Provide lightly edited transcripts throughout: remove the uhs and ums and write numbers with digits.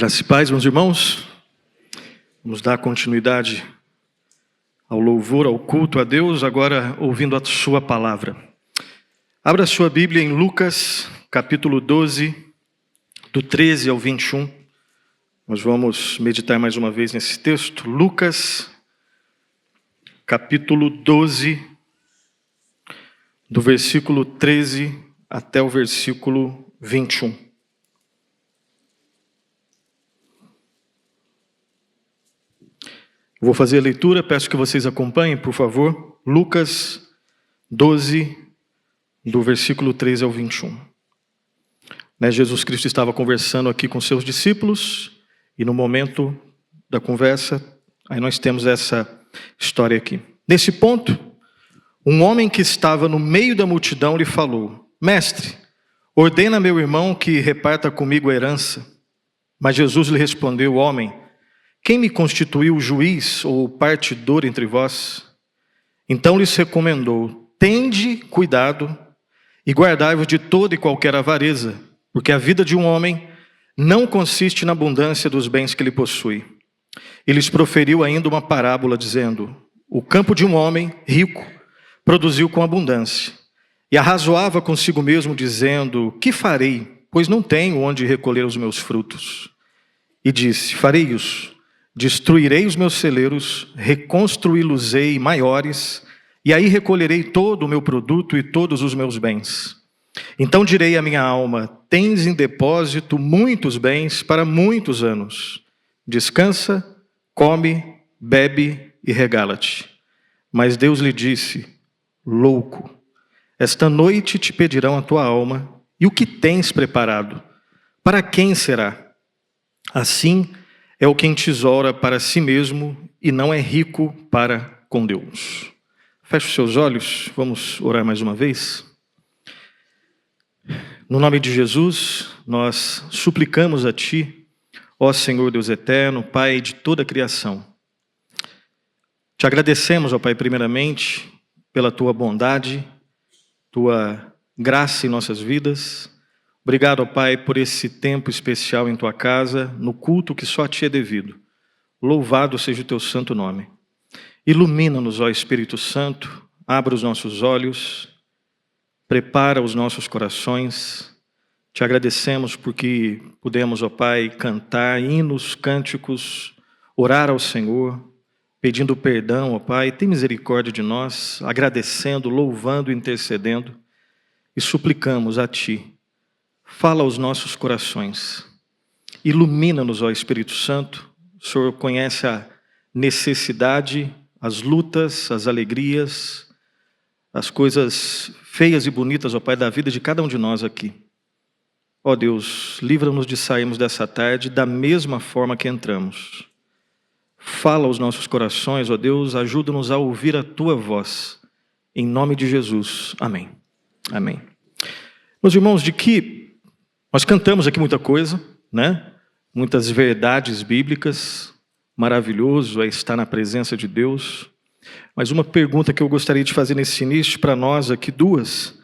Graça e paz, meus irmãos. Vamos dar continuidade ao louvor, ao culto a Deus, agora ouvindo a sua palavra. Abra a sua Bíblia em Lucas, capítulo 12, do 13 ao 21. Nós vamos meditar mais uma vez nesse texto. Lucas, capítulo 12, do versículo 13 até o versículo 21. Vou fazer a leitura, peço que vocês acompanhem, por favor. Lucas 12, do versículo 13 ao 21. Jesus Cristo estava conversando aqui com seus discípulos, e no momento da conversa, aí nós temos essa história aqui. Nesse ponto, um homem que estava no meio da multidão lhe falou: Mestre, ordena meu irmão que reparta comigo a herança. Mas Jesus lhe respondeu: Homem, quem me constituiu juiz ou partidor entre vós? Então lhes recomendou: tende cuidado e guardai-vos de toda e qualquer avareza, porque a vida de um homem não consiste na abundância dos bens que ele possui. E lhes proferiu ainda uma parábola, dizendo: o campo de um homem rico produziu com abundância. E arrazoava consigo mesmo, dizendo: que farei, pois não tenho onde recolher os meus frutos? E disse: farei isso. Destruirei os meus celeiros, reconstruí-los-ei maiores, e aí recolherei todo o meu produto e todos os meus bens. Então direi à minha alma: tens em depósito muitos bens para muitos anos. Descansa, come, bebe e regala-te. Mas Deus lhe disse: louco, esta noite te pedirão a tua alma, e o que tens preparado? Para quem será? Assim é o que entesoura para si mesmo e não é rico para com Deus. Feche os seus olhos, vamos orar mais uma vez. No nome de Jesus, nós suplicamos a Ti, ó Senhor Deus eterno, Pai de toda a criação. Te agradecemos, ó Pai, primeiramente, pela Tua bondade, Tua graça em nossas vidas. Obrigado, ó Pai, por esse tempo especial em Tua casa, no culto que só a Ti é devido. Louvado seja o Teu santo nome. Ilumina-nos, ó Espírito Santo, abra os nossos olhos, prepara os nossos corações. Te agradecemos porque pudemos, ó Pai, cantar hinos, cânticos, orar ao Senhor, pedindo perdão, ó Pai, tem misericórdia de nós, agradecendo, louvando, intercedendo, e suplicamos a Ti. Fala aos nossos corações, ilumina-nos, ó Espírito Santo. O Senhor conhece a necessidade, as lutas, as alegrias, as coisas feias e bonitas, ó Pai, da vida de cada um de nós aqui. Ó Deus, livra-nos de sairmos dessa tarde da mesma forma que entramos. Fala aos nossos corações, ó Deus, ajuda-nos a ouvir a Tua voz. Em nome de Jesus, amém. Amém. Meus irmãos, nós cantamos aqui muita coisa, né? Muitas verdades bíblicas, maravilhoso é estar na presença de Deus. Mas uma pergunta que eu gostaria de fazer nesse início para nós aqui, duas,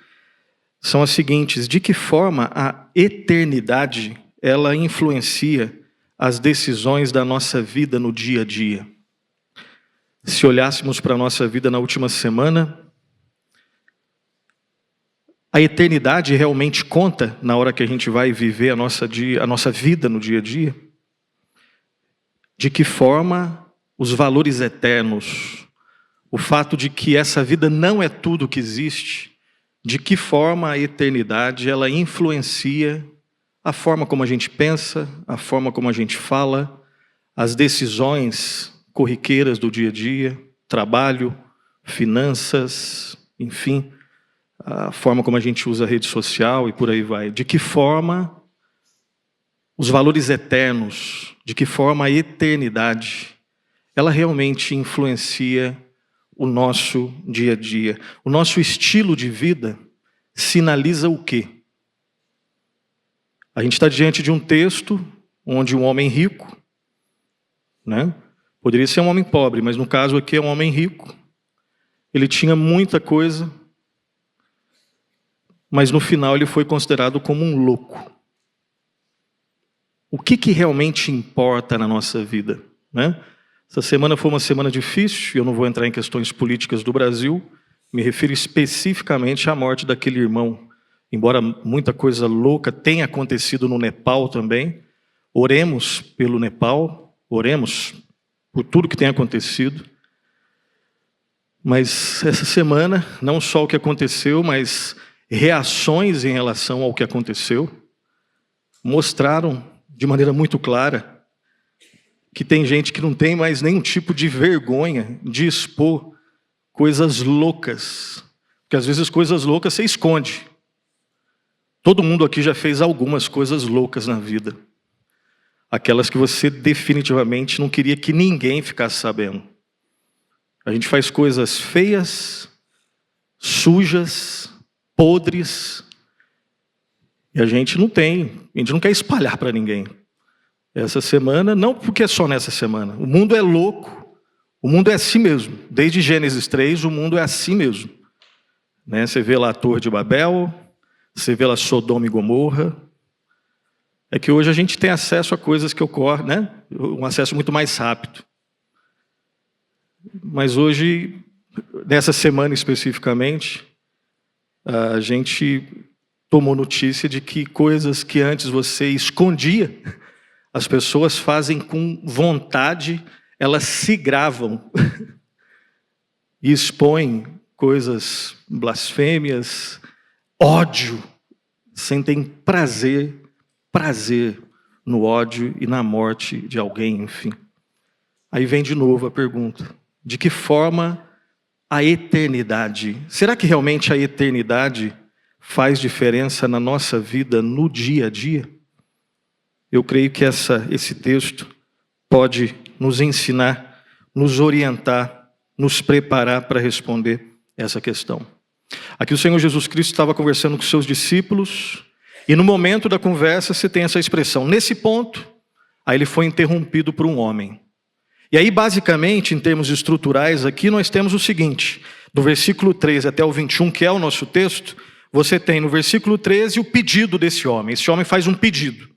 são as seguintes: de que forma a eternidade ela influencia as decisões da nossa vida no dia a dia? Se olhássemos para a nossa vida na última semana, a eternidade realmente conta na hora que a gente vai viver a nossa vida no dia a dia? De que forma os valores eternos, o fato de que essa vida não é tudo que existe, de que forma a eternidade ela influencia a forma como a gente pensa, a forma como a gente fala, as decisões corriqueiras do dia a dia, trabalho, finanças, enfim, a forma como a gente usa a rede social e por aí vai. De que forma os valores eternos, de que forma a eternidade, ela realmente influencia o nosso dia a dia. O nosso estilo de vida sinaliza o quê? A gente está diante de um texto onde um homem rico, né? Poderia ser um homem pobre, mas no caso aqui é um homem rico. Ele tinha muita coisa, mas no final ele foi considerado como um louco. o que realmente importa na nossa vida, né? Essa semana foi uma semana difícil, eu não vou entrar em questões políticas do Brasil, me refiro especificamente à morte daquele irmão. Embora muita coisa louca tenha acontecido no Nepal também, oremos pelo Nepal, oremos por tudo que tem acontecido. Mas essa semana, não só o que aconteceu, mas reações em relação ao que aconteceu, mostraram de maneira muito clara que tem gente que não tem mais nenhum tipo de vergonha de expor coisas loucas. Porque às vezes coisas loucas você esconde. Todo mundo aqui já fez algumas coisas loucas na vida. Aquelas que você definitivamente não queria que ninguém ficasse sabendo. A gente faz coisas feias, sujas, podres, e a gente não quer espalhar para ninguém. Essa semana, não porque é só nessa semana, o mundo é louco, o mundo é assim mesmo. Desde Gênesis 3, o mundo é assim mesmo. Né? Você vê lá a Torre de Babel, você vê lá Sodoma e Gomorra. É que hoje a gente tem acesso a coisas que ocorrem, né? Um acesso muito mais rápido. Mas hoje, nessa semana especificamente, a gente tomou notícia de que coisas que antes você escondia, as pessoas fazem com vontade, elas se gravam e expõem coisas blasfêmias, ódio, sentem prazer no ódio e na morte de alguém, enfim. Aí vem de novo a pergunta: de que forma a eternidade? Será que realmente a eternidade faz diferença na nossa vida, no dia a dia? Eu creio que esse texto pode nos ensinar, nos orientar, nos preparar para responder essa questão. Aqui o Senhor Jesus Cristo estava conversando com seus discípulos, e no momento da conversa você tem essa expressão. Nesse ponto, aí ele foi interrompido por um homem. E aí, basicamente, em termos estruturais, aqui nós temos o seguinte: do versículo 13 até o 21, que é o nosso texto, você tem no versículo 13 o pedido desse homem. Esse homem faz um pedido.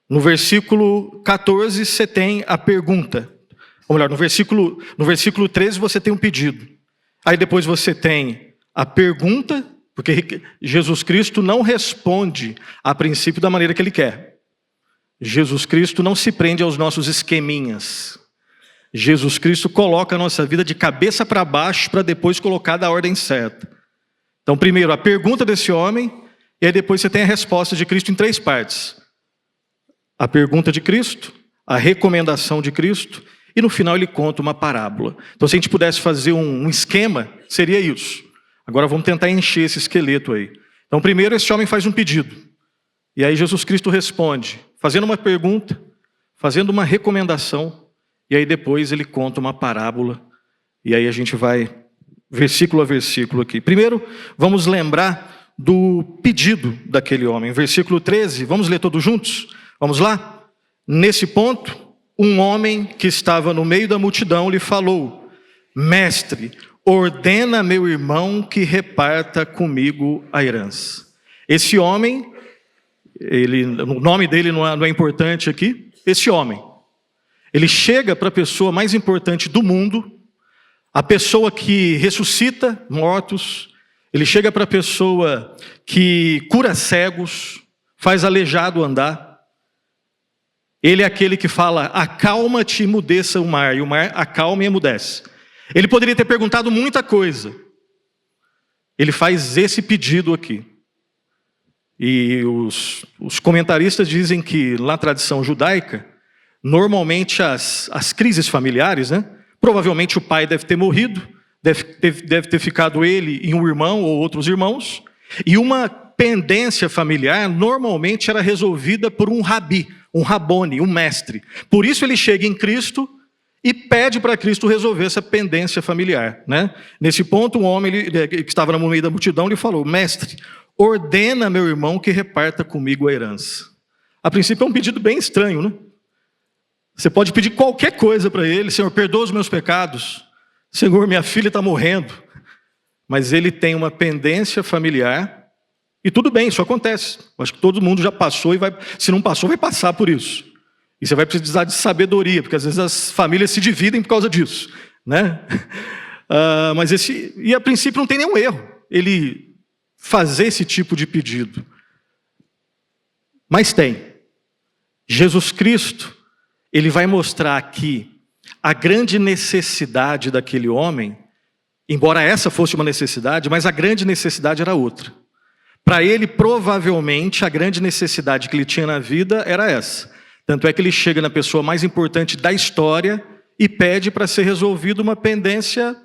No versículo 14 você tem a pergunta. Ou melhor, no versículo 13 você tem um pedido. Aí depois você tem a pergunta, porque Jesus Cristo não responde a princípio da maneira que ele quer. Jesus Cristo não se prende aos nossos esqueminhas. Jesus Cristo coloca a nossa vida de cabeça para baixo para depois colocar da ordem certa. Então, primeiro, a pergunta desse homem, e aí depois você tem a resposta de Cristo em 3 partes. A pergunta de Cristo, a recomendação de Cristo, e no final ele conta uma parábola. Então, se a gente pudesse fazer um esquema, seria isso. Agora vamos tentar encher esse esqueleto aí. Então, primeiro, esse homem faz um pedido. E aí Jesus Cristo responde, fazendo uma pergunta, fazendo uma recomendação, e aí depois ele conta uma parábola. E aí a gente vai versículo a versículo aqui. Primeiro, vamos lembrar do pedido daquele homem. Versículo 13, vamos ler todos juntos? Vamos lá? Nesse ponto, um homem que estava no meio da multidão lhe falou: Mestre, ordena meu irmão que reparta comigo a herança. Esse homem, o nome dele não é importante aqui. Esse homem, ele chega para a pessoa mais importante do mundo, a pessoa que ressuscita mortos, ele chega para a pessoa que cura cegos, faz aleijado andar. Ele é aquele que fala: acalma-te e emudeça o mar, e o mar acalma e emudece. Ele poderia ter perguntado muita coisa. Ele faz esse pedido aqui. E os comentaristas dizem que, na tradição judaica, normalmente as crises familiares, né? Provavelmente o pai deve ter morrido, deve ter ficado ele e um irmão ou outros irmãos, e uma pendência familiar normalmente era resolvida por um rabi, um rabone, um mestre. Por isso ele chega em Cristo e pede para Cristo resolver essa pendência familiar, né? Nesse ponto, um homem que estava no meio da multidão lhe falou: Mestre, ordena meu irmão que reparta comigo a herança. A princípio é um pedido bem estranho, né? Você pode pedir qualquer coisa para ele: Senhor, perdoa os meus pecados. Senhor, minha filha está morrendo. Mas ele tem uma pendência familiar E tudo bem, isso acontece. Eu acho que todo mundo já passou e vai, se não passou, vai passar por isso. E você vai precisar de sabedoria, porque às vezes as famílias se dividem por causa disso, né? E a princípio não tem nenhum erro ele fazer esse tipo de pedido. Mas tem. Jesus Cristo, ele vai mostrar aqui a grande necessidade daquele homem, embora essa fosse uma necessidade, mas a grande necessidade era outra. Para ele, provavelmente, a grande necessidade que ele tinha na vida era essa. Tanto é que ele chega na pessoa mais importante da história e pede para ser resolvida uma pendência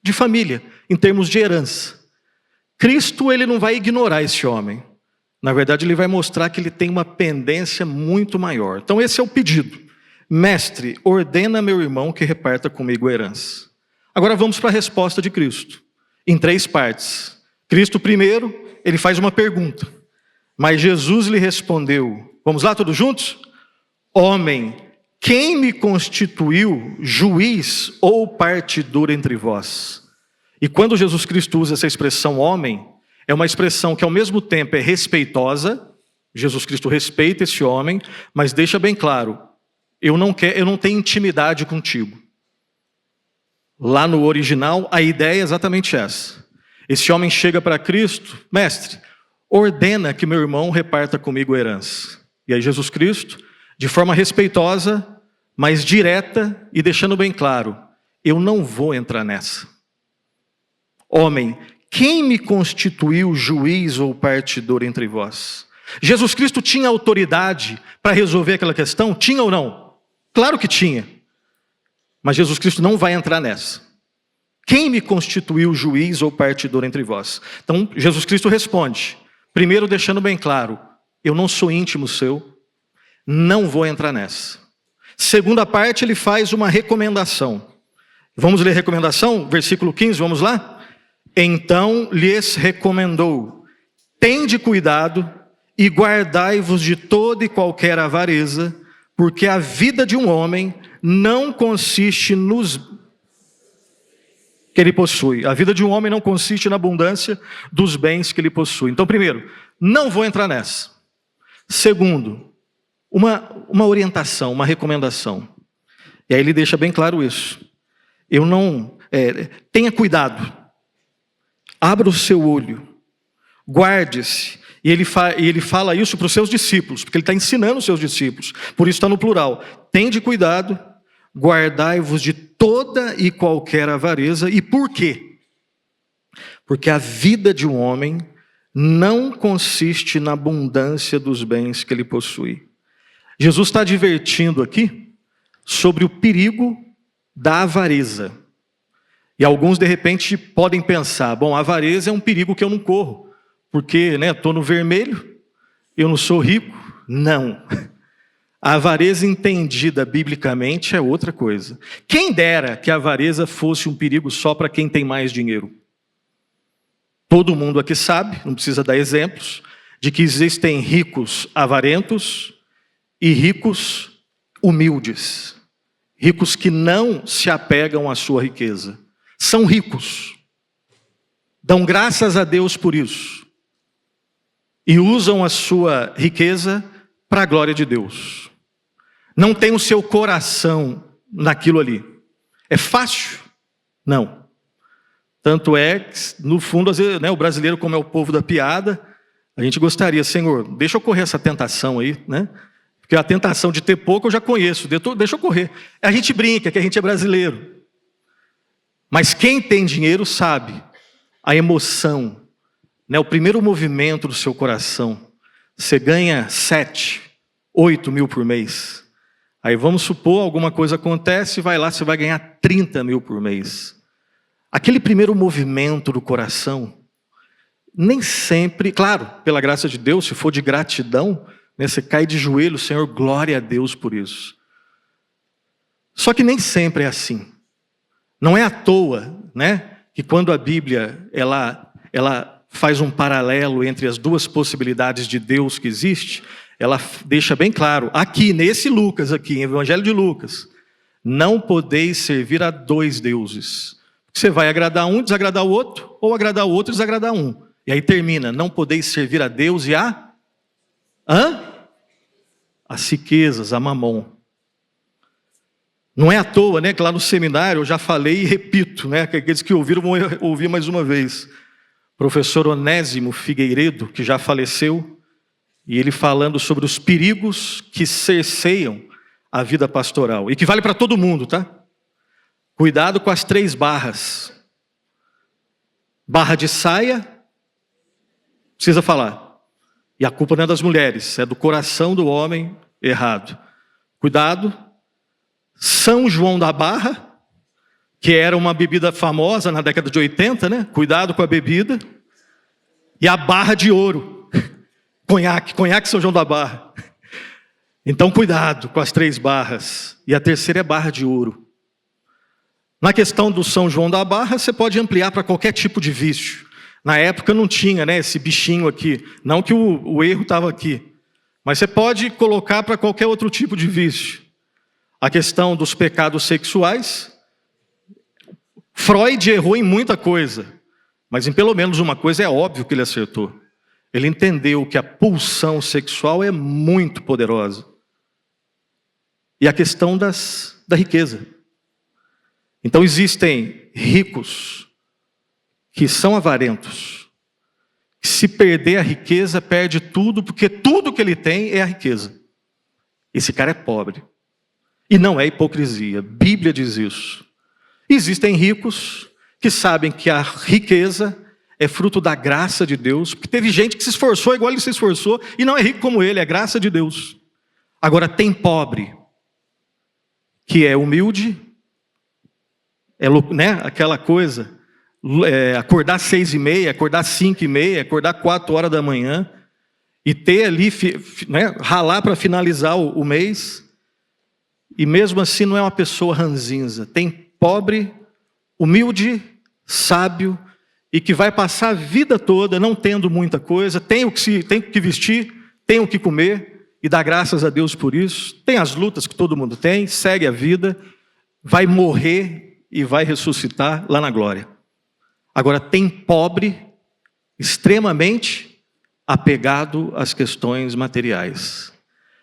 de família, em termos de herança. Cristo, ele não vai ignorar esse homem. Na verdade, ele vai mostrar que ele tem uma pendência muito maior. Então, esse é o pedido. Mestre, ordena meu irmão que reparta comigo a herança. Agora vamos para a resposta de Cristo, em 3 partes. Cristo, primeiro, ele faz uma pergunta. Mas Jesus lhe respondeu, vamos lá todos juntos? Homem, quem me constituiu juiz ou partidor entre vós? E quando Jesus Cristo usa essa expressão homem, é uma expressão que ao mesmo tempo é respeitosa, Jesus Cristo respeita esse homem, mas deixa bem claro, eu não tenho intimidade contigo. Lá no original, a ideia é exatamente essa. Esse homem chega para Cristo, mestre, ordena que meu irmão reparta comigo a herança. E aí Jesus Cristo, de forma respeitosa, mas direta e deixando bem claro, eu não vou entrar nessa. Homem, quem me constituiu juiz ou partidor entre vós? Jesus Cristo tinha autoridade para resolver aquela questão? Tinha ou não? Claro que tinha. Mas Jesus Cristo não vai entrar nessa. Quem me constituiu juiz ou partidor entre vós? Então, Jesus Cristo responde, primeiro deixando bem claro, eu não sou íntimo seu, não vou entrar nessa. Segunda parte, ele faz uma recomendação. Vamos ler a recomendação? Versículo 15, vamos lá? Então lhes recomendou, tende cuidado e guardai-vos de toda e qualquer avareza, porque a vida de um homem não consiste nos que ele possui. A vida de um homem não consiste na abundância dos bens que ele possui. Então, primeiro, não vou entrar nessa. Segundo, uma orientação, uma recomendação. E aí ele deixa bem claro isso. Tenha cuidado. Abra o seu olho. Guarde-se. E ele fala isso para os seus discípulos, porque ele está ensinando os seus discípulos. Por isso está no plural. Tende cuidado, guardai-vos de toda e qualquer avareza. E por quê? Porque a vida de um homem não consiste na abundância dos bens que ele possui. Jesus está advertindo aqui sobre o perigo da avareza. E alguns, de repente, podem pensar, bom, a avareza é um perigo que eu não corro, porque estou no vermelho, eu não sou rico. Não. A avareza entendida biblicamente é outra coisa. Quem dera que a avareza fosse um perigo só para quem tem mais dinheiro. Todo mundo aqui sabe, não precisa dar exemplos, de que existem ricos avarentos e ricos humildes. Ricos que não se apegam à sua riqueza. São ricos. Dão graças a Deus por isso. E usam a sua riqueza para a glória de Deus. Não tem o seu coração naquilo ali. É fácil? Não. Tanto é que, no fundo, às vezes, o brasileiro, como é o povo da piada, a gente gostaria, Senhor, deixa eu correr essa tentação aí, né? Porque a tentação de ter pouco eu já conheço, deixa eu correr. A gente brinca que a gente é brasileiro. Mas quem tem dinheiro sabe a emoção, o primeiro movimento do seu coração. Você ganha 7, 8 mil por mês. Aí vamos supor, alguma coisa acontece, vai lá, você vai ganhar 30 mil por mês. Aquele primeiro movimento do coração, nem sempre, claro, pela graça de Deus, se for de gratidão, você cai de joelho, Senhor, glória a Deus por isso. Só que nem sempre é assim. Não é à toa, que quando a Bíblia ela faz um paralelo entre as duas possibilidades de Deus que existe, ela deixa bem claro, aqui nesse Lucas, aqui, em Evangelho de Lucas, não podeis servir a 2 deuses. Você vai agradar um, desagradar o outro, ou agradar o outro e desagradar um. E aí termina, não podeis servir a Deus e as riquezas, a mamon. Não é à toa, né, que lá no seminário eu já falei e repito, né, que aqueles que ouviram vão ouvir mais uma vez. Professor Onésimo Figueiredo, que já faleceu, e ele falando sobre os perigos que cerceiam a vida pastoral, e que vale para todo mundo, tá? Cuidado com as 3 barras. Barra de saia, precisa falar. E a culpa não é das mulheres, é do coração do homem errado. Cuidado. São João da Barra, que era uma bebida famosa na década de 80, né? Cuidado com a bebida. E a barra de ouro. Conhaque São João da Barra. Então cuidado com as 3 barras. E a terceira é barra de ouro. Na questão do São João da Barra, você pode ampliar para qualquer tipo de vício. Na época não tinha, né, esse bichinho aqui. Não que o erro estava aqui. Mas você pode colocar para qualquer outro tipo de vício. A questão dos pecados sexuais. Freud errou em muita coisa. Mas em pelo menos uma coisa é óbvio que ele acertou. Ele entendeu que a pulsão sexual é muito poderosa. E a questão da riqueza. Então existem ricos que são avarentos. Que se perder a riqueza, perde tudo, porque tudo que ele tem é a riqueza. Esse cara é pobre. E não é hipocrisia. Bíblia diz isso. Existem ricos que sabem que a riqueza é fruto da graça de Deus, porque teve gente que se esforçou igual ele se esforçou, e não é rico como ele, é graça de Deus. Agora tem pobre, que é humilde, né, aquela coisa, acordar 6h30, acordar 5h30, acordar 4 horas da manhã, e ter ali, né, ralar para finalizar o mês, e mesmo assim não é uma pessoa ranzinza. Tem pobre, humilde, sábio, e que vai passar a vida toda não tendo muita coisa, tem o que vestir, tem o que comer, e dá graças a Deus por isso. Tem as lutas que todo mundo tem, segue a vida, vai morrer e vai ressuscitar lá na glória. Agora tem pobre extremamente apegado às questões materiais.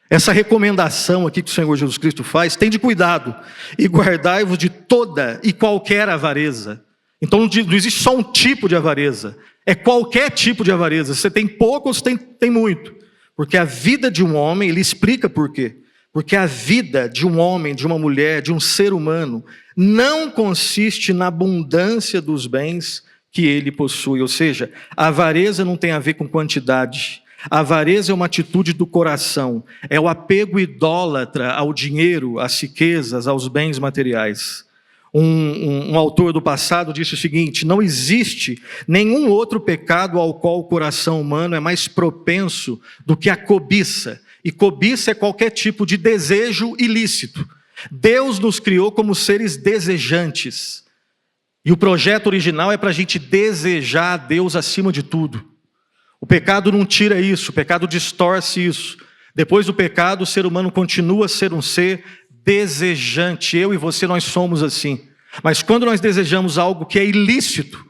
Essa recomendação aqui que o Senhor Jesus Cristo faz, tem de cuidado, e guardai-vos de toda e qualquer avareza. Então não existe só um tipo de avareza, é qualquer tipo de avareza. Você tem pouco ou você tem muito. Porque a vida de um homem, ele explica por quê. Porque a vida de um homem, de uma mulher, de um ser humano, não consiste na abundância dos bens que ele possui. Ou seja, a avareza não tem a ver com quantidade. A avareza é uma atitude do coração, é o apego idólatra ao dinheiro, às riquezas, aos bens materiais. Um autor do passado disse o seguinte: não existe nenhum outro pecado ao qual o coração humano é mais propenso do que a cobiça. E cobiça é qualquer tipo de desejo ilícito. Deus nos criou como seres desejantes. E o projeto original é para a gente desejar a Deus acima de tudo. O pecado não tira isso, o pecado distorce isso. Depois do pecado, o ser humano continua a ser um ser desejante. Eu e você, nós somos assim. Mas quando nós desejamos algo que é ilícito,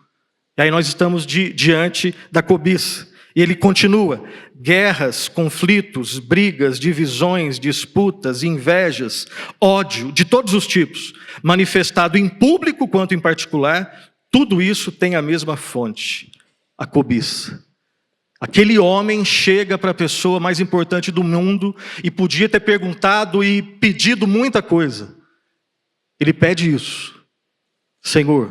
aí nós estamos diante da cobiça. E ele continua: guerras, conflitos, brigas, divisões, disputas, invejas, ódio, de todos os tipos, manifestado em público quanto em particular, tudo isso tem a mesma fonte, a cobiça. Aquele homem chega para a pessoa mais importante do mundo e podia ter perguntado e pedido muita coisa. Ele pede isso: Senhor,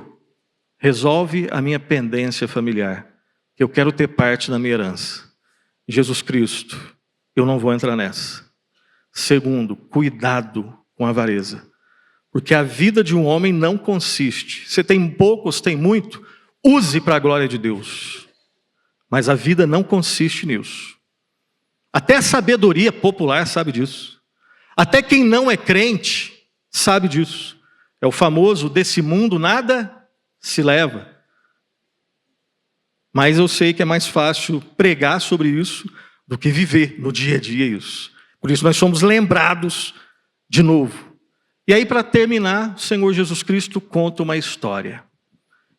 resolve a minha pendência familiar, que eu quero ter parte na minha herança. Jesus Cristo, eu não vou entrar nessa. Segundo, cuidado com a avareza, porque a vida de um homem não consiste. Você tem pouco ou você tem muito, use para a glória de Deus. Mas a vida não consiste nisso. Até a sabedoria popular sabe disso. Até quem não é crente sabe disso. É o famoso: desse mundo nada se leva. Mas eu sei que é mais fácil pregar sobre isso do que viver no dia a dia isso. Por isso nós somos lembrados de novo. E aí, para terminar, o Senhor Jesus Cristo conta uma história.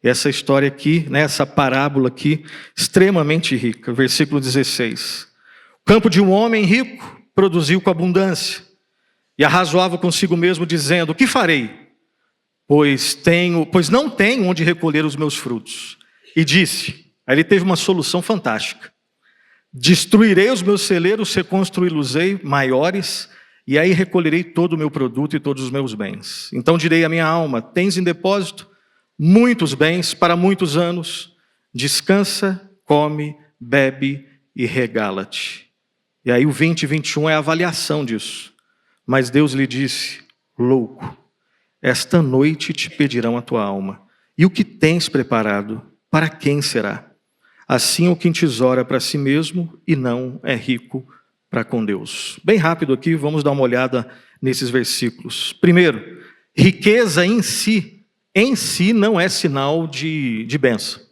Essa história aqui, né, essa parábola aqui, extremamente rica. Versículo 16. O campo de um homem rico produziu com abundância, e arrazoava consigo mesmo, dizendo: que farei? Pois não tenho onde recolher os meus frutos. E disse, aí ele teve uma solução fantástica: destruirei os meus celeiros, reconstruí-los-ei maiores, e aí recolherei todo o meu produto e todos os meus bens. Então direi à minha alma: tens em depósito muitos bens para muitos anos, descansa, come, bebe e regala-te. E aí o 20 e 21 é a avaliação disso. Mas Deus lhe disse: louco, esta noite te pedirão a tua alma, e o que tens preparado, para quem será? Assim o que entesoura para si mesmo e não é rico para com Deus. Bem rápido aqui, vamos dar uma olhada nesses versículos. Primeiro, riqueza em si não é sinal de bênção.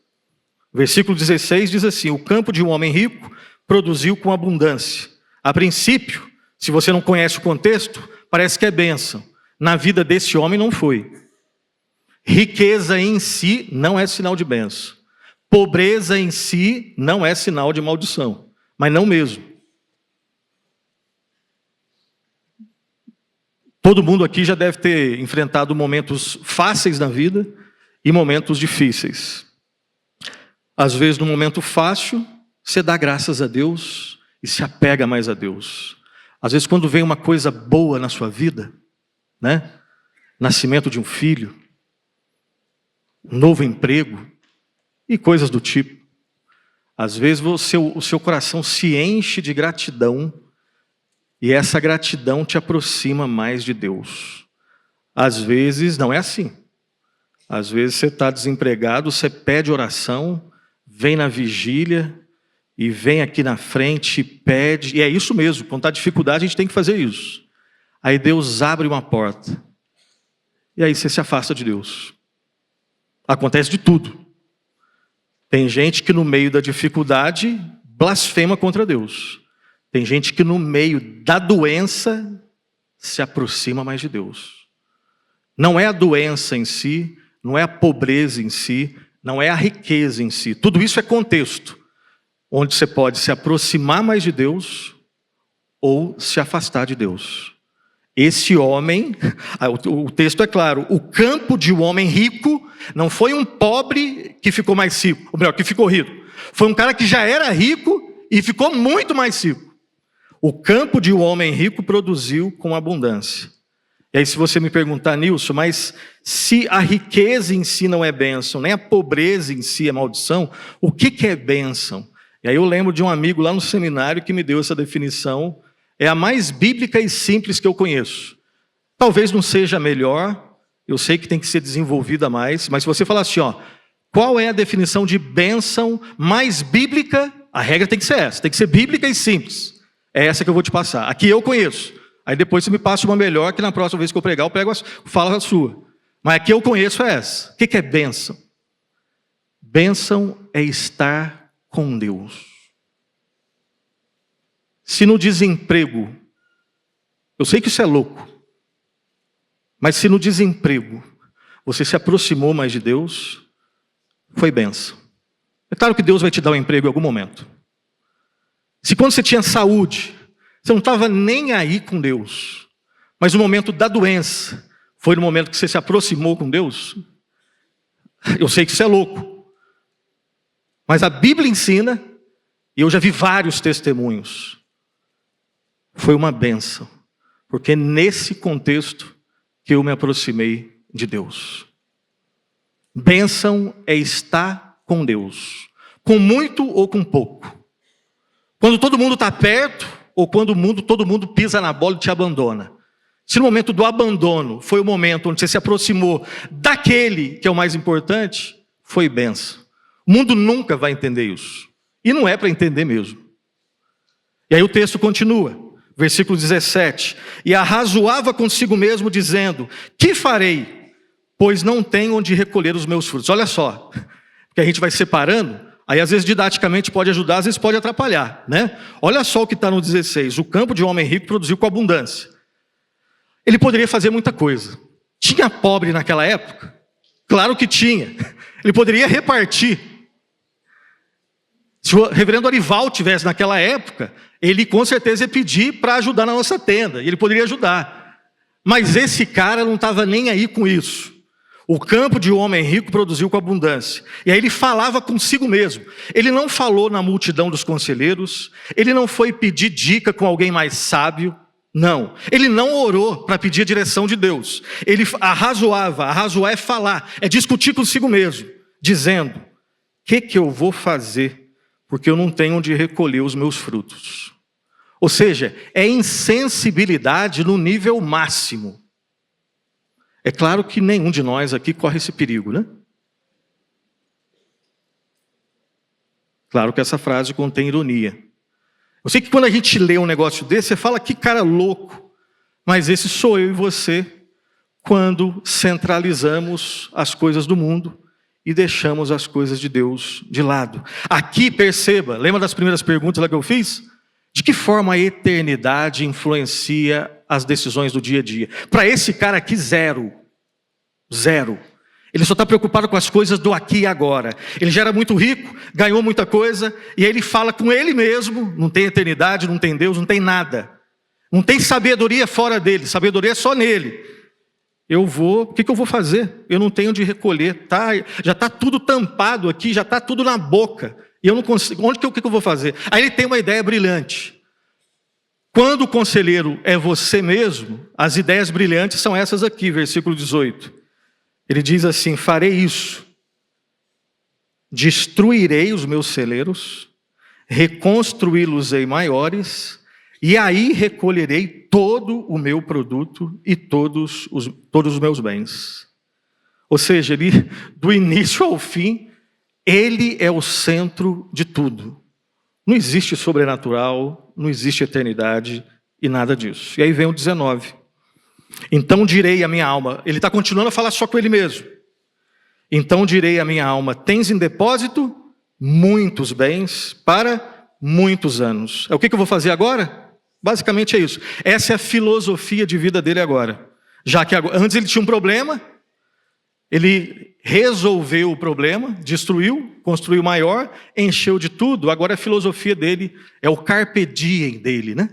Versículo 16 diz assim: o campo de um homem rico produziu com abundância. A princípio, se você não conhece o contexto, parece que é bênção. Na vida desse homem não foi. Riqueza em si não é sinal de bênção. Pobreza em si não é sinal de maldição, mas não mesmo. Todo mundo aqui já deve ter enfrentado momentos fáceis na vida e momentos difíceis. Às vezes, no momento fácil, você dá graças a Deus e se apega mais a Deus. Às vezes, quando vem uma coisa boa na sua vida, né? Nascimento de um filho, um novo emprego e coisas do tipo. Às vezes o seu coração se enche de gratidão e essa gratidão te aproxima mais de Deus. Às vezes não é assim. Às vezes você está desempregado, você pede oração, vem na vigília e vem aqui na frente e pede. E é isso mesmo, quando está dificuldade a gente tem que fazer isso. Aí Deus abre uma porta. E aí você se afasta de Deus. Acontece de tudo. Tem gente que no meio da dificuldade blasfema contra Deus. Tem gente que no meio da doença se aproxima mais de Deus. Não é a doença em si, não é a pobreza em si, não é a riqueza em si. Tudo isso é contexto, onde você pode se aproximar mais de Deus ou se afastar de Deus. Esse homem, o texto é claro, o campo de um homem rico não foi um pobre que ficou mais rico, ou melhor, que ficou rico. Foi um cara que já era rico e ficou muito mais rico. O campo de um homem rico produziu com abundância. E aí se você me perguntar, Nilson, mas se a riqueza em si não é bênção, nem a pobreza em si é maldição, o que é bênção? E aí eu lembro de um amigo lá no seminário que me deu essa definição. É a mais bíblica e simples que eu conheço. Talvez não seja a melhor, eu sei que tem que ser desenvolvida mais, mas se você falar assim, qual é a definição de bênção mais bíblica, a regra tem que ser essa, tem que ser bíblica e simples. É essa que eu vou te passar. Aqui eu conheço. Aí depois você me passa uma melhor, que na próxima vez que eu pregar, falo a sua. Mas aqui eu conheço essa. O que é bênção? Bênção é estar com Deus. Se no desemprego, eu sei que isso é louco, mas se no desemprego você se aproximou mais de Deus, foi bênção. É claro que Deus vai te dar um emprego em algum momento. Se quando você tinha saúde, você não estava nem aí com Deus, mas no momento da doença, foi no momento que você se aproximou com Deus, eu sei que isso é louco, mas a Bíblia ensina, e eu já vi vários testemunhos, foi uma bênção, porque nesse contexto que eu me aproximei de Deus. Bênção é estar com Deus, com muito ou com pouco. Quando todo mundo está perto, ou quando todo mundo pisa na bola e te abandona. Se no momento do abandono foi o momento onde você se aproximou daquele que é o mais importante, foi bênção. O mundo nunca vai entender isso. E não é para entender mesmo. E aí o texto continua. Versículo 17, e arrazoava consigo mesmo, dizendo: que farei? Pois não tenho onde recolher os meus frutos. Olha só, que a gente vai separando, aí às vezes didaticamente pode ajudar, às vezes pode atrapalhar, né? Olha só o que está no 16, o campo de um homem rico produziu com abundância. Ele poderia fazer muita coisa. Tinha pobre naquela época? Claro que tinha. Ele poderia repartir. Se o reverendo Arival tivesse naquela época, ele com certeza ia pedir para ajudar na nossa tenda. E ele poderia ajudar. Mas esse cara não estava nem aí com isso. O campo de um homem rico produziu com abundância. E aí ele falava consigo mesmo. Ele não falou na multidão dos conselheiros. Ele não foi pedir dica com alguém mais sábio. Não. Ele não orou para pedir a direção de Deus. Ele arrazoava. Arrazoar é falar. É discutir consigo mesmo. Dizendo, o que eu vou fazer? Porque eu não tenho onde recolher os meus frutos. Ou seja, é insensibilidade no nível máximo. É claro que nenhum de nós aqui corre esse perigo, né? Claro que essa frase contém ironia. Eu sei que quando a gente lê um negócio desse, você fala, que cara louco. Mas esse sou eu e você, quando centralizamos as coisas do mundo e deixamos as coisas de Deus de lado. Aqui, perceba, lembra das primeiras perguntas lá que eu fiz? De que forma a eternidade influencia as decisões do dia a dia? Para esse cara aqui, zero. Zero. Ele só está preocupado com as coisas do aqui e agora. Ele já era muito rico, ganhou muita coisa, e aí ele fala com ele mesmo, não tem eternidade, não tem Deus, não tem nada. Não tem sabedoria fora dele, sabedoria é só nele. O que eu vou fazer? Eu não tenho onde recolher, já está tudo tampado aqui, já está tudo na boca. E eu não consigo, o que eu vou fazer? Aí ele tem uma ideia brilhante. Quando o conselheiro é você mesmo, as ideias brilhantes são essas aqui, versículo 18. Ele diz assim, farei isso, destruirei os meus celeiros, reconstruí-los-ei maiores, e aí recolherei todo o meu produto e todos os meus bens. Ou seja, ele, do início ao fim, ele é o centro de tudo. Não existe sobrenatural, não existe eternidade e nada disso. E aí vem o 19. Então direi à minha alma, ele está continuando a falar só com ele mesmo. Então direi à minha alma, tens em depósito muitos bens para muitos anos. O que eu vou fazer agora? Basicamente é isso. Essa é a filosofia de vida dele agora. Já que antes ele tinha um problema, ele resolveu o problema, destruiu, construiu maior, encheu de tudo. Agora a filosofia dele é o carpe diem dele, né?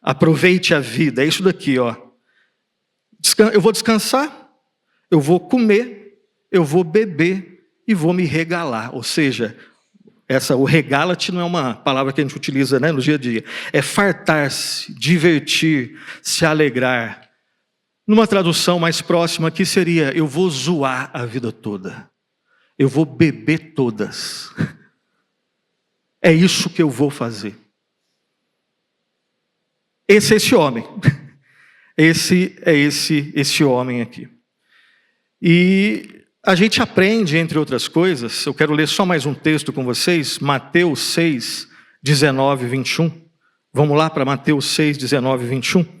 Aproveite a vida, é isso daqui, ó. Eu vou descansar, eu vou comer, eu vou beber e vou me regalar. Ou seja, o regala-te não é uma palavra que a gente utiliza, né, no dia a dia. É fartar-se, divertir, se alegrar. Numa tradução mais próxima aqui seria, eu vou zoar a vida toda. Eu vou beber todas. É isso que eu vou fazer. Esse é esse homem. Esse é esse homem aqui. E a gente aprende, entre outras coisas, eu quero ler só mais um texto com vocês, Mateus 6, 19 e 21. Vamos lá para Mateus 6, 19 e 21.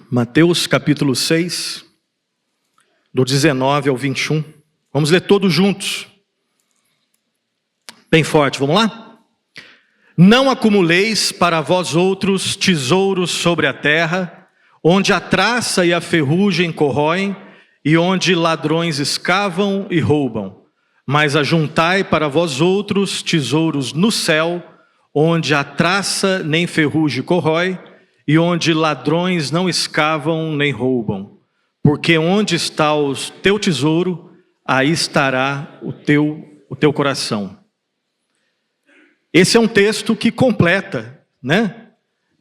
Mateus capítulo 6, do 19 ao 21. Vamos ler todos juntos. Bem forte, vamos lá? Não acumuleis para vós outros tesouros sobre a terra, onde a traça e a ferrugem corroem, e onde ladrões escavam e roubam. Mas ajuntai para vós outros tesouros no céu, onde a traça nem ferrugem corrói, e onde ladrões não escavam nem roubam. Porque onde está o teu tesouro, aí estará o teu coração. Esse é um texto que completa, né?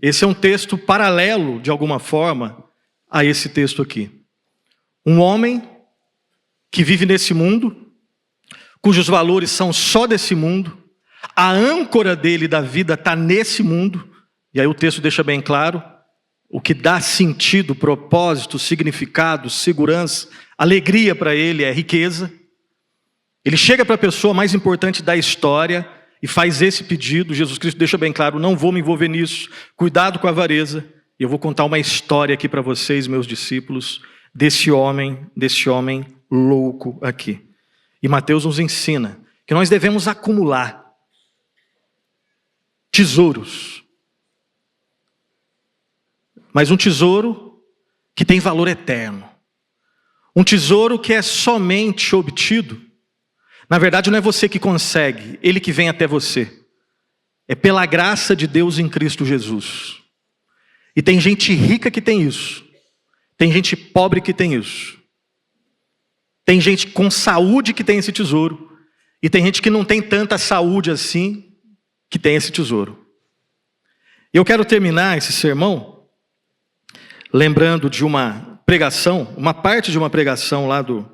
Esse é um texto paralelo, de alguma forma, a esse texto aqui. Um homem que vive nesse mundo, cujos valores são só desse mundo, a âncora dele da vida está nesse mundo, e aí o texto deixa bem claro, o que dá sentido, propósito, significado, segurança, alegria para ele é riqueza. Ele chega para a pessoa mais importante da história e faz esse pedido. Jesus Cristo deixa bem claro, não vou me envolver nisso, cuidado com a avareza. Eu vou contar uma história aqui para vocês, meus discípulos, desse homem louco aqui. E Mateus nos ensina que nós devemos acumular tesouros. mas um tesouro que tem valor eterno. Um tesouro que é somente obtido. Na verdade, não é você que consegue, Ele que vem até você. É pela graça de Deus em Cristo Jesus. E tem gente rica que tem isso. Tem gente pobre que tem isso. Tem gente com saúde que tem esse tesouro. E tem gente que não tem tanta saúde assim, que tem esse tesouro. Eu quero terminar esse sermão lembrando de uma pregação, uma parte de uma pregação lá do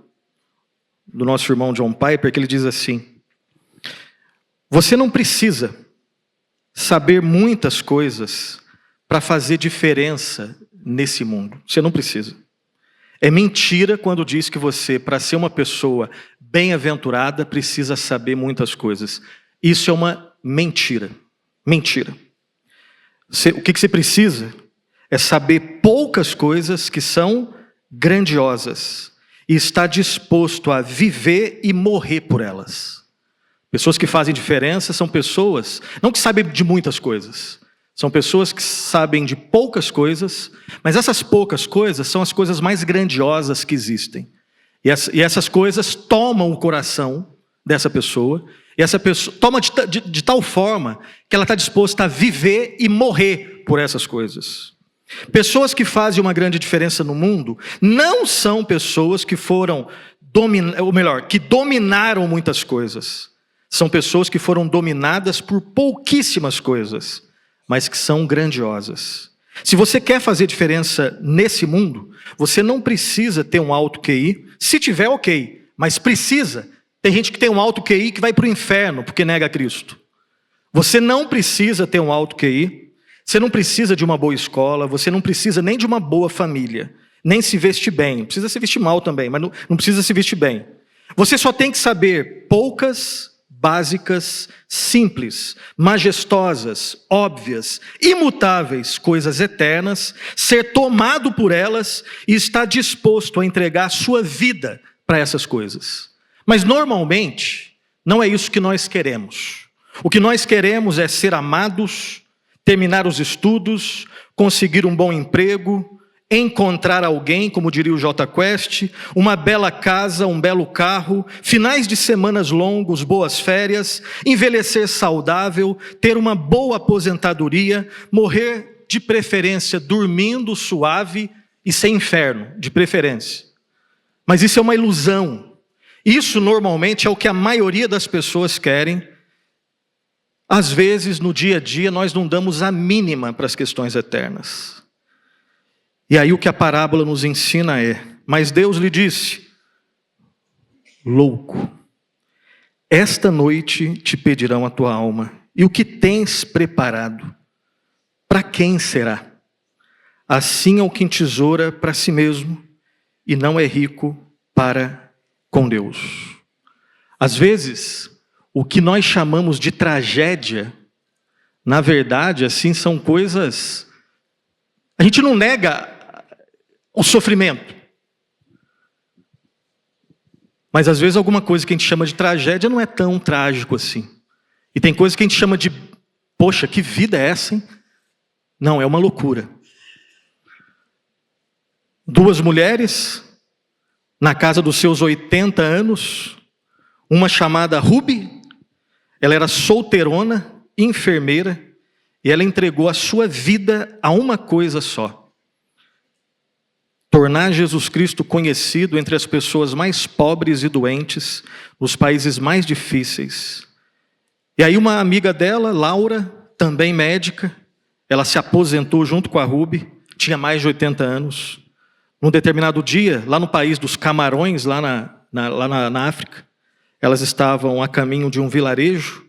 nosso irmão John Piper, que ele diz assim: você não precisa saber muitas coisas para fazer diferença nesse mundo. Você não precisa. É mentira quando diz que você, para ser uma pessoa bem-aventurada, precisa saber muitas coisas. Isso é uma mentira. Mentira. O que você precisa é saber poucas coisas que são grandiosas e estar disposto a viver e morrer por elas. Pessoas que fazem diferença são pessoas, não que sabem de muitas coisas, são pessoas que sabem de poucas coisas, mas essas poucas coisas são as coisas mais grandiosas que existem. E essas coisas tomam o coração dessa pessoa, e essa pessoa toma de tal forma que ela está disposta a viver e morrer por essas coisas. Pessoas que fazem uma grande diferença no mundo não são pessoas que que dominaram muitas coisas. São pessoas que foram dominadas por pouquíssimas coisas, mas que são grandiosas. Se você quer fazer diferença nesse mundo, você não precisa ter um alto QI. Se tiver, ok, mas precisa. Tem gente que tem um alto QI que vai para o inferno porque nega Cristo. Você não precisa ter um alto QI, você não precisa de uma boa escola, você não precisa nem de uma boa família, nem se vestir bem. Não precisa se vestir mal também, mas não precisa se vestir bem. Você só tem que saber poucas, básicas, simples, majestosas, óbvias, imutáveis, coisas eternas, ser tomado por elas e estar disposto a entregar a sua vida para essas coisas. Mas normalmente, não é isso que nós queremos. O que nós queremos é ser amados, terminar os estudos, conseguir um bom emprego, encontrar alguém, como diria o Jota Quest, uma bela casa, um belo carro, finais de semanas longos, boas férias, envelhecer saudável, ter uma boa aposentadoria, morrer de preferência dormindo suave e sem inferno, de preferência. Mas isso é uma ilusão. Isso normalmente é o que a maioria das pessoas querem. Às vezes, no dia a dia, nós não damos a mínima para as questões eternas. E aí o que a parábola nos ensina é: mas Deus lhe disse, louco, esta noite te pedirão a tua alma, e o que tens preparado, para quem será? Assim é o que entesoura para si mesmo, e não é rico para com Deus. Às vezes, o que nós chamamos de tragédia, na verdade, assim, são coisas... A gente não nega o sofrimento. Mas às vezes alguma coisa que a gente chama de tragédia não é tão trágico assim. E tem coisa que a gente chama de, poxa, que vida é essa, hein? Não, é uma loucura. 2 mulheres, na casa dos seus 80 anos, uma chamada Ruby, ela era solteirona, enfermeira, e ela entregou a sua vida a uma coisa só: tornar Jesus Cristo conhecido entre as pessoas mais pobres e doentes, nos países mais difíceis. E aí uma amiga dela, Laura, também médica, ela se aposentou junto com a Ruby, tinha mais de 80 anos. Num determinado dia, lá no país dos Camarões, lá na África, elas estavam a caminho de um vilarejo,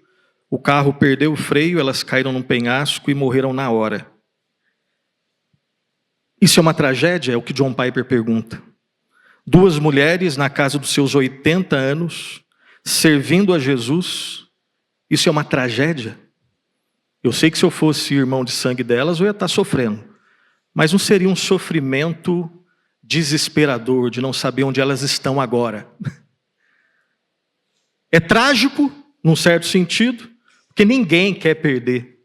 o carro perdeu o freio, elas caíram num penhasco e morreram na hora. Isso é uma tragédia? É o que John Piper pergunta. 2 mulheres na casa dos seus 80 anos, servindo a Jesus, isso é uma tragédia? Eu sei que se eu fosse irmão de sangue delas, eu ia estar sofrendo. Mas não seria um sofrimento desesperador de não saber onde elas estão agora. É trágico, num certo sentido, porque ninguém quer perder.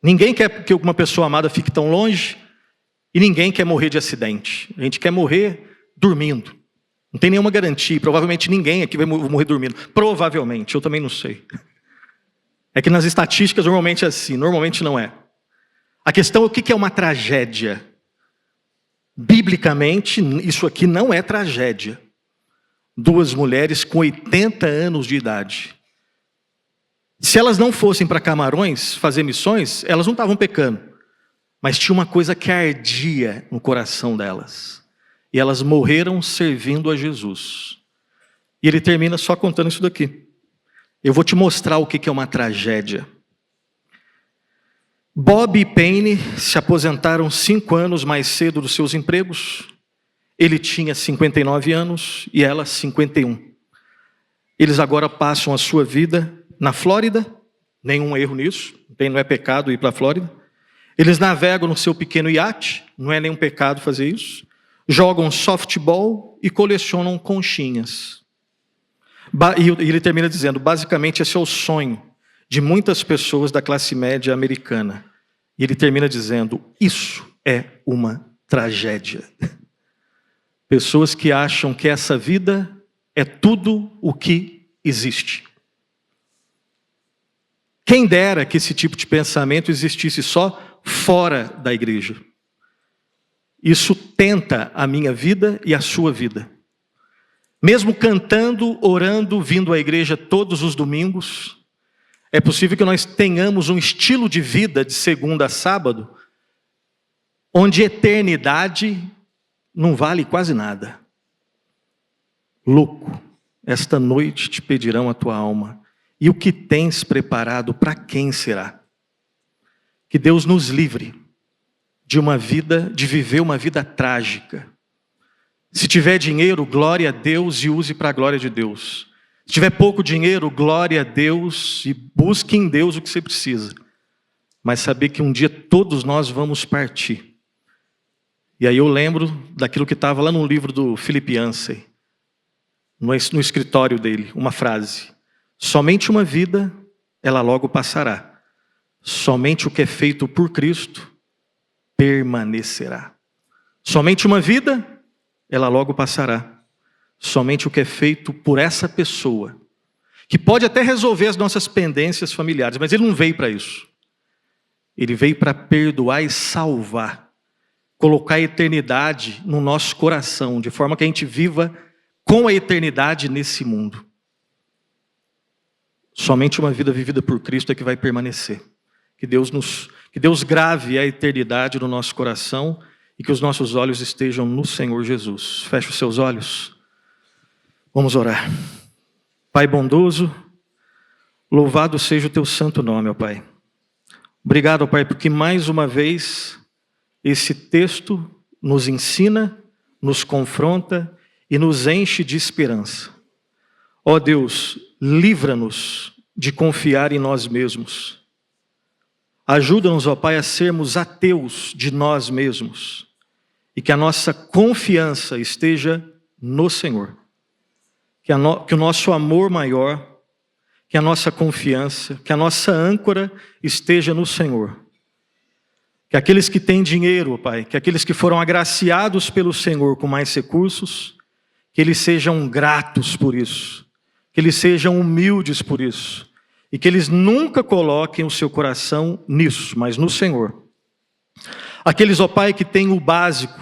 Ninguém quer que uma pessoa amada fique tão longe. E ninguém quer morrer de acidente. A gente quer morrer dormindo. Não tem nenhuma garantia. Provavelmente ninguém aqui vai morrer dormindo. Provavelmente, eu também não sei. É que nas estatísticas normalmente é assim, normalmente não é. A questão é o que é uma tragédia. Biblicamente, isso aqui não é tragédia. 2 mulheres com 80 anos de idade. Se elas não fossem para Camarões fazer missões, elas não estavam pecando. Mas tinha uma coisa que ardia no coração delas. E elas morreram servindo a Jesus. E ele termina só contando isso daqui. Eu vou te mostrar o que é uma tragédia. Bob e Payne se aposentaram 5 anos mais cedo dos seus empregos. Ele tinha 59 anos e ela 51. Eles agora passam a sua vida na Flórida. Nenhum erro nisso, não é pecado ir para a Flórida. Eles navegam no seu pequeno iate, não é nenhum pecado fazer isso. Jogam softball e colecionam conchinhas. E ele termina dizendo, basicamente esse é o sonho de muitas pessoas da classe média americana. E ele termina dizendo, isso é uma tragédia. Pessoas que acham que essa vida é tudo o que existe. Quem dera que esse tipo de pensamento existisse só fora da igreja. Isso tenta a minha vida e a sua vida. Mesmo cantando, orando, vindo à igreja todos os domingos, é possível que nós tenhamos um estilo de vida de segunda a sábado, onde eternidade não vale quase nada. Louco, esta noite te pedirão a tua alma, e o que tens preparado para quem será? Que Deus nos livre de viver uma vida trágica. Se tiver dinheiro, glória a Deus e use para a glória de Deus. Se tiver pouco dinheiro, glória a Deus e busque em Deus o que você precisa. Mas saber que um dia todos nós vamos partir. E aí eu lembro daquilo que estava lá no livro do Philip Yancey, no escritório dele, uma frase. Somente uma vida, ela logo passará. Somente o que é feito por Cristo permanecerá. Somente uma vida, ela logo passará. Somente o que é feito por essa pessoa, que pode até resolver as nossas pendências familiares, mas ele não veio para isso. Ele veio para perdoar e salvar, colocar a eternidade no nosso coração, de forma que a gente viva com a eternidade nesse mundo. Somente uma vida vivida por Cristo é que vai permanecer. Que Deus grave a eternidade no nosso coração e que os nossos olhos estejam no Senhor Jesus. Feche os seus olhos. Vamos orar. Pai bondoso, louvado seja o teu santo nome, ó Pai. Obrigado, ó Pai, porque mais uma vez esse texto nos ensina, nos confronta e nos enche de esperança. Ó Deus, livra-nos de confiar em nós mesmos. Ajuda-nos, ó Pai, a sermos ateus de nós mesmos e que a nossa confiança esteja no Senhor. Que o nosso amor maior, que a nossa confiança, que a nossa âncora esteja no Senhor. Que aqueles que têm dinheiro, Pai, que aqueles que foram agraciados pelo Senhor com mais recursos, que eles sejam gratos por isso, que eles sejam humildes por isso, e que eles nunca coloquem o seu coração nisso, mas no Senhor. Aqueles, ó Pai, que têm o básico,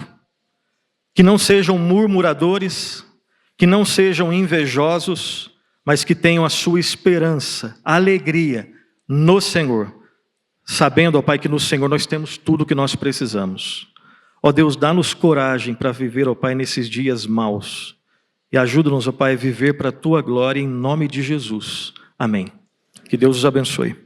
que não sejam murmuradores, que não sejam invejosos, mas que tenham a sua esperança, a alegria no Senhor, sabendo, ó Pai, que no Senhor nós temos tudo o que nós precisamos. Ó Deus, dá-nos coragem para viver, ó Pai, nesses dias maus, e ajuda-nos, ó Pai, a viver para a Tua glória, em nome de Jesus. Amém. Que Deus os abençoe.